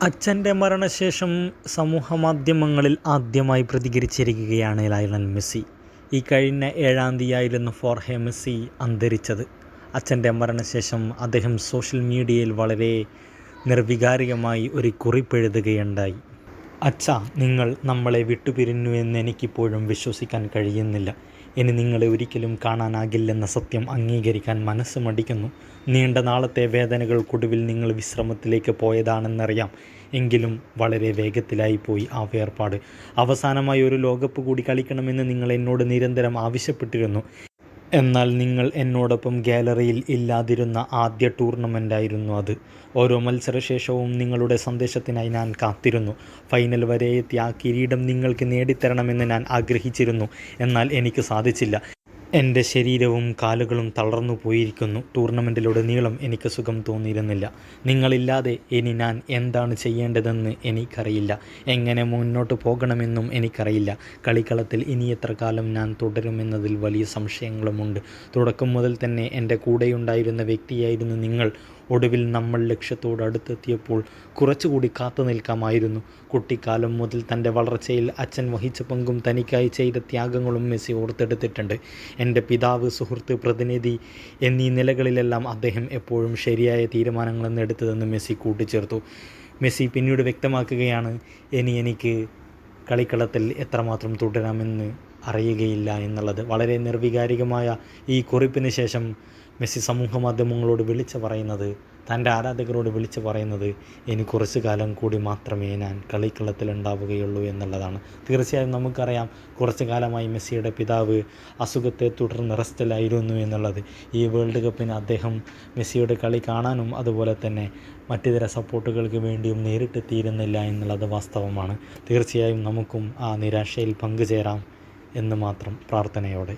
അച്ഛൻ്റെ മരണശേഷം സമൂഹമാധ്യമങ്ങളിൽ ആദ്യമായി പ്രതികരിച്ചിരിക്കുകയാണ് ലയണൽ മെസ്സി. ഈ കഴിഞ്ഞ 7-ാം തീയതിയായിരുന്നു ഫോർഹെ മെസ്സി അന്തരിച്ചത്. അച്ഛൻ്റെ മരണശേഷം അദ്ദേഹം സോഷ്യൽ മീഡിയയിൽ വളരെ നിർവികാരികമായി ഒരു കുറിപ്പെഴുതുകയുണ്ടായി. അച്ഛാ, നിങ്ങൾ നമ്മളെ വിട്ടുപിരിഞ്ഞു എന്ന് എനിക്കിപ്പോഴും വിശ്വസിക്കാൻ കഴിയുന്നില്ല. ഇനി നിങ്ങളെ ഒരിക്കലും കാണാനാകില്ലെന്ന സത്യം അംഗീകരിക്കാൻ മനസ്സ് മടിക്കുന്നു. നീണ്ട നാളത്തെ വേദനകൾക്കൊടുവിൽ നിങ്ങൾ വിശ്രമത്തിലേക്ക് പോയതാണെന്നറിയാം. എങ്കിലും വളരെ വേഗത്തിലായിപ്പോയി ആ വേർപാട്. അവസാനമായി ഒരു ലോകകപ്പ് കൂടി കളിക്കണമെന്ന് നിങ്ങൾ എന്നോട് നിരന്തരം ആവശ്യപ്പെട്ടിരുന്നു. എന്നാൽ നിങ്ങൾ എന്നോടൊപ്പം ഗാലറിയിൽ ഇല്ലാതിരുന്ന ആദ്യ ടൂർണമെൻ്റായിരുന്നു അത്. ഓരോ മത്സരശേഷവും നിങ്ങളുടെ സന്ദേശത്തിനായി ഞാൻ കാത്തിരുന്നു. ഫൈനൽ വരെ എത്തി ആ കിരീടം നിങ്ങൾക്ക് നേടിത്തരണമെന്ന് ഞാൻ ആഗ്രഹിച്ചിരുന്നു. എന്നാൽ എനിക്ക് സാധിച്ചില്ല. എൻ്റെ ശരീരവും കാലുകളും തളർന്നു പോയിരിക്കുന്നു. ടൂർണമെൻറ്റിലുടനീളം എനിക്ക് സുഖം തോന്നിയിരുന്നില്ല. നിങ്ങളില്ലാതെ ഇനി ഞാൻ എന്താണ് ചെയ്യേണ്ടതെന്ന് എനിക്കറിയില്ല. എങ്ങനെ മുന്നോട്ട് പോകണമെന്നും എനിക്കറിയില്ല. കളിക്കളത്തിൽ ഇനി എത്ര കാലം ഞാൻ തുടരുമെന്നതിൽ വലിയ സംശയങ്ങളുമുണ്ട്. തുടക്കം മുതൽ തന്നെ എൻ്റെ കൂടെയുണ്ടായിരുന്ന വ്യക്തിയായിരുന്നു നിങ്ങൾ. ഒടുവിൽ നമ്മൾ ലക്ഷ്യത്തോട് അടുത്തെത്തിയപ്പോൾ കുറച്ചുകൂടി കാത്തു നിൽക്കാമായിരുന്നു. കുട്ടിക്കാലം മുതൽ തൻ്റെ വളർച്ചയിൽ അച്ഛൻ വഹിച്ച പങ്കും തനിക്കായി ചെയ്ത ത്യാഗങ്ങളും മെസ്സി ഓർത്തെടുത്തിട്ടുണ്ട്. എൻ്റെ പിതാവ്, സുഹൃത്ത്, പ്രതിനിധി എന്നീ നിലകളിലെല്ലാം അദ്ദേഹം എപ്പോഴും ശരിയായ തീരുമാനങ്ങളാണ് എടുത്തതെന്ന് മെസ്സി കൂട്ടിച്ചേർത്തു. മെസ്സി പിന്നീട് വ്യക്തമാക്കുകയാണ്, ഇനി എനിക്ക് കളിക്കളത്തിൽ എത്രമാത്രം തുടരാമെന്ന് അറിയുകയില്ല എന്നുള്ളത്. വളരെ നിർവികാരികമായ ഈ കുറിപ്പിന് ശേഷം മെസ്സി സമൂഹമാധ്യമങ്ങളോട് തൻ്റെ ആരാധകരോട് വിളിച്ചു പറയുന്നത് ഇനി കുറച്ചു കാലം കൂടി മാത്രമേ ഞാൻ കളിക്കളത്തിലുണ്ടാവുകയുള്ളൂ എന്നുള്ളതാണ്. തീർച്ചയായും നമുക്കറിയാം, കുറച്ചു കാലമായി മെസ്സിയുടെ പിതാവ് അസുഖത്തെ തുടർന്ന് റെസ്റ്റിലായിരുന്നു എന്നുള്ളത്. ഈ വേൾഡ് കപ്പിന് അദ്ദേഹം മെസ്സിയുടെ കളി കാണാനും അതുപോലെ തന്നെ മറ്റിതര സപ്പോർട്ടുകൾക്ക് വേണ്ടിയും നേരിട്ടെത്തിയിരുന്നില്ല എന്നുള്ളത് വാസ്തവമാണ്. തീർച്ചയായും നമുക്കും ആ നിരാശയിൽ പങ്കുചേരാം എന്ന് മാത്രം പ്രാർത്ഥനയോടെ.